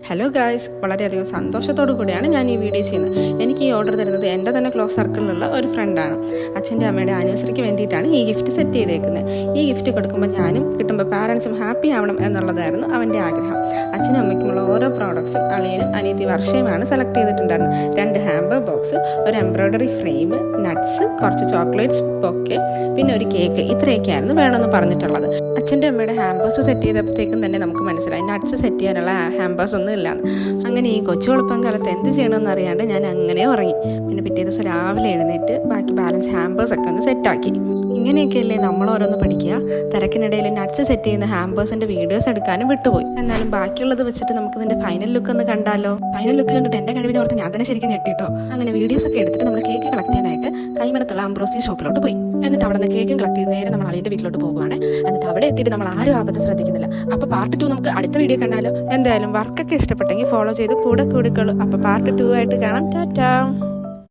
Hello guys, വളരെയധികം സന്തോഷത്തോടു കൂടിയാണ് ഞാൻ ഈ വീഡിയോ ചെയ്യുന്നത്. എനിക്ക് ഈ ഓർഡർ തരുന്നത് എൻ്റെ തന്നെ ക്ലോസ് സർക്കിളിലുള്ള ഒരു ഫ്രണ്ടാണ്. അച്ഛൻ്റെ അമ്മയുടെ ആനിവേഴ്സറിക്ക് വേണ്ടിയിട്ടാണ് ഈ ഗിഫ്റ്റ് സെറ്റ് ചെയ്തേക്കുന്നത്. ഈ ഗിഫ്റ്റ് കൊടുക്കുമ്പോൾ ഞാനും കിട്ടുമ്പോൾ പാരൻസും ഹാപ്പി ആവണം എന്നുള്ളതായിരുന്നു അവൻ്റെ ആഗ്രഹം. അച്ഛനും അമ്മയ്ക്കുമുള്ള ഓരോ പ്രോഡക്ട്സും അളിയനും അനിയത്തി വർഷയുമാണ് സെലക്ട് ചെയ്തിട്ടുണ്ടായിരുന്നത്. 2 ഹാമ്പർ ബോക്സ്, ഒരു എംബ്രോയ്ഡറി ഫ്രെയിം, നട്ട്സ്, കുറച്ച് ചോക്ലേറ്റ്സ് ബൊക്കെ, പിന്നെ ഒരു കേക്ക്, ഇത്രയൊക്കെയായിരുന്നു വേണമെന്ന് പറഞ്ഞിട്ടുള്ളത്. അച്ഛൻ്റെ അമ്മയുടെ ഹാമ്പേഴ്സ് സെറ്റ് ചെയ്തപ്പോഴത്തേക്കും തന്നെ നമുക്ക് മനസ്സിലായി നട്ട്സ് സെറ്റ് ചെയ്യാനുള്ള ഹാമ്പേഴ്സ് ഒന്നും ഇല്ലാന്ന്. അങ്ങനെ ഈ കൊച്ചു എളുപ്പം കാലത്ത് എന്ത് ചെയ്യണമെന്ന് അറിയാണ്ട് ഞാൻ അങ്ങനെ ഉറങ്ങി. പിന്നെ പിറ്റേ ദിവസം രാവിലെ എഴുന്നേറ്റ് ബാക്കി ബാലൻസ് ഹാമ്പേഴ്സ് ഒക്കെ ഒന്ന് സെറ്റാക്കി. ഇങ്ങനെയൊക്കെയല്ലേ നമ്മൾ ഓരോന്ന് പഠിക്കുക. തിരക്കിനിടയിൽ നട്ട്സ് സെറ്റ് ചെയ്യുന്ന ഹാമ്പേഴ്സിൻ്റെ വീഡിയോസ് എടുക്കാനും വിട്ടുപോയി. എന്നാലും ബാക്കിയുള്ളത് വെച്ചിട്ട് നമുക്ക് ഇതിൻ്റെ ഫൈനൽ ലുക്ക് ഒന്ന് കണ്ടാലോ. ഫൈനൽ ലുക്ക് കണ്ടിട്ട് എൻ്റെ കഴിവിനെ ഓർത്ത് ഞാൻ തന്നെ ശരിക്കും ഞെട്ടിട്ടോ. അങ്ങനെ വീഡിയോസ് ഒക്കെ എടുത്തിട്ട് നമ്മൾ കേക്ക് കളക്ട് ചെയ്യാനായിട്ട് കൈമനത്തുള്ള അംബ്രോസി ഷോപ്പിലോട്ട് പോയി. എന്നിട്ട് അവിടെ നിന്ന് കേക്കും കളക്ട് ചെയ്ത് നേരെ നമ്മൾ അളിയൻ്റെ വീട്ടിലോട്ട് പോകുവാണ്. എന്നിട്ട് അവിടെ എത്തിയിട്ട് നമ്മൾ ആരും ആപത്ത് ശ്രദ്ധിക്കുന്നില്ല. അപ്പോൾ പാർട്ട് 2 നമുക്ക് അടുത്ത വീഡിയോ കണ്ടാലോ. എന്തായാലും വർക്കൊക്കെ ഇഷ്ടപ്പെട്ടെങ്കിൽ ഫോളോ ചെയ്ത് കൂടെ കൂടിക്കോളൂ. അപ്പോൾ പാർട്ട് 2 ആയിട്ട് കാണാം. ടാറ്റാ.